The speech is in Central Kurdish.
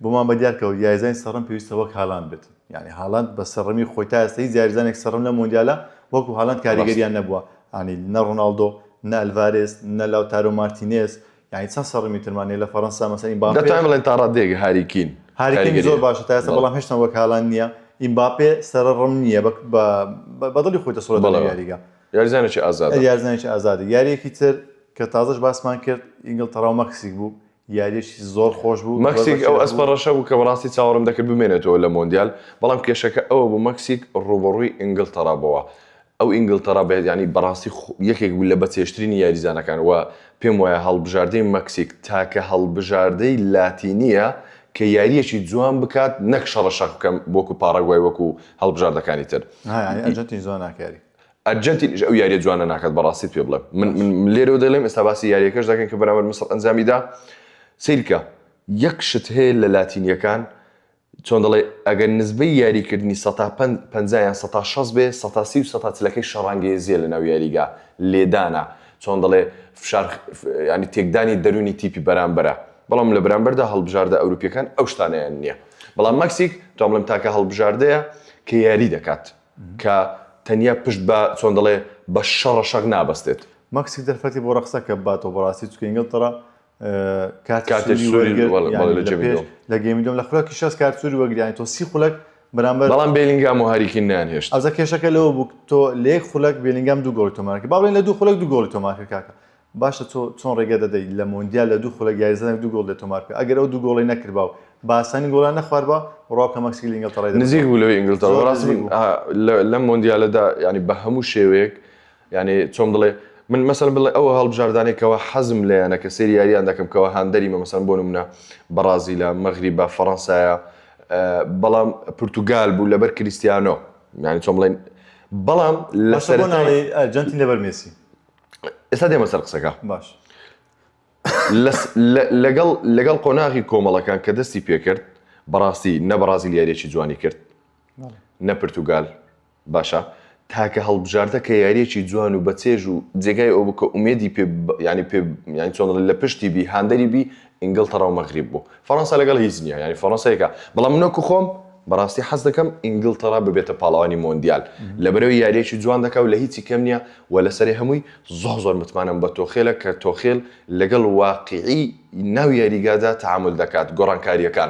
بۆمان بەدیارکەوت یاریزانی سەرڕەم پێویستە وەک هاڵاند بێت یعنی هاڵاند بە سەرڕەمی خۆی تا ئێستا هیچ یاریزانێک سەرڕەم لە مۆندیالە وەکو هاڵاند کاریگەریان نەبووە ینی نە ڕۆناڵدۆ نە ئەلڤارێس نە لاوتارۆ مارتینێز یعنی چەند سەرڕەمی ترمانێ لە فەڕەنسا مەسەڵەن ئیمباپێ دەتوانین بڵێن تا ڕادێک هاریکین زۆر باشە تا ئێستا بەڵام هێشتا وەک هاڵاند نییە ئیمباپێ سەرڕەم نییە بەدڵی خۆی دەسۆڵێت لە یاریگا یاریزانێکی ئازادە یاریزانێکی ئازادە یاریەکی تر کە تازەش باسمان کرد ئینگلتەرا و مەکسیک بوو یاریەکی زۆر خۆش بوو مەکسیک ئەو ئەسپەڕەشە بوو کە بەڕاستی چاوەڕم دەکرد بمێنێتەوە لە مۆندیال بەڵام کێشەکە ئەوە بوو مەکسیک ڕوبەڕووی ئینگلتەرا بووە ئەو ئینگلتەرا بێت ینی بەڕاستی یەکێک بوو لە بەچێشترینی یاریزانەکان و پێم وایە هەڵبژاردەی مەکسیک تاکە هەڵبژاردەی لاتینیە کە یاریەکی جوان بکات نەک شەڕەشەق بکەم وەکو پاراگوای وەکو هەڵبژاردەکانی تر ئەرجەنتین زۆر ناکاری ئەرجەنتین ئەو یاریە جوانە ناکات بەڕاستی پێ بڵێم من لێرەوە دەڵێم ئێستا باسی یاریەکەش دەکەن کە بەرامبەر میسر ئەنجامیدا سیرکە یەک شت هەیە لە لاتینیەکان چۆن دەڵێ ئەگەر نسبەی یاریکردنی 150 160 بێ 130 و 140ەکەی شەڕانگەیزیە لە ناو یاریگا لێدانە چۆن دەڵێ فشار ینی تێکدانی دەرونی تیپی بەرامبەرە بەڵام لە بەرامبەردا هەڵبژاردە ئەوروپیەکان ئەو شتانەیان نییە بەڵام مەکسیک تۆم لەم تاکە هەڵبژاردەیە کە یاری دەکات کە تەنیا پشت بە چۆن دەڵێ بە شەڕەشەق نابەستێت مەکسیک دەرفەتی بۆ ڕەقسە کە باتەوە بەڕاستی چکە ئینگلتەرا کاتێک سووری لە گەیمیدۆم لە خولەکی 6 کارت سووری وەرگریانی تۆ 30 خولەک بەرامبەر بەڵام بێلینگام و هاریکین نانهێشت ئەوزە کێشەکە لەوە بوو تۆ لە یەک خولەک بێلینگام 2 گۆڵی تۆمارکە با بڵێن لە 2 خولەک 2 گۆڵی تۆمارکە کاکە باشە تۆ چۆن ڕێگە دەدەی لە مۆندیال لە 2 خولەک یاریزانێک 2 گۆڵ لێ تۆمارکە ئەگەر ئەو 2 گۆڵی نەکردبا و باسانی گۆڵان نەخواربە ڕاوکە مەکسیک لە ئینگلتەرای نزیک بوو لەوەی ئینگلتەرا بەڕاستی لەم مۆندیالەدا ینی بە هەموو شێوەیەک ینی چۆن دڵێ من مەسەڵەن بڵێ ئەوە هەڵبژاردانێکەوە حەزم لێیانە کە سێری یاریان دەکەم کەەوە هەندەریمە مەسەڵەن بۆ نمونە بەرازیلە مەغریبە فەڕەنسایە بەڵام پورتوگال بوو لەبەر کریستیانۆ ینی چۆن بڵێن بەڵام لە سەرەتای ئەرجەنتین لەبەر مێسی ئێستا دێمە سەر قسەکە باش لەگەڵ قۆناغی کۆمەڵەکان کە دەستی پێکرد بەڕاستی نە بەرازیل یاریەکی جوانی کرد نە پورتوگال باشە تاکە هەڵبژاردە کە یاریەکی جوان و بەچێژ و جێگای ئەو بکە ئومێدی پێ ینی چۆن لە پشتی بی هاندەری بی ئینگلتەرا و مەغریب بوو فەڕەنسا لەگەڵ هیچ نییە ینی فەڕەنسایەکە بەڵام منەکو خۆم بەڕاستی حەز دەکەم ئینگلتەرا ببێتە پاڵەوانی مۆندیال لەبەرەوەی یاریەکی جوان دەکا و لە هیچی کەم نییە و لەسەری هەمووی زۆر متمانم بە تۆخێلە کە تۆخێل لەگەڵ واقعی ناو یاریگادا تعامل دەکات گۆڕانکاریەکان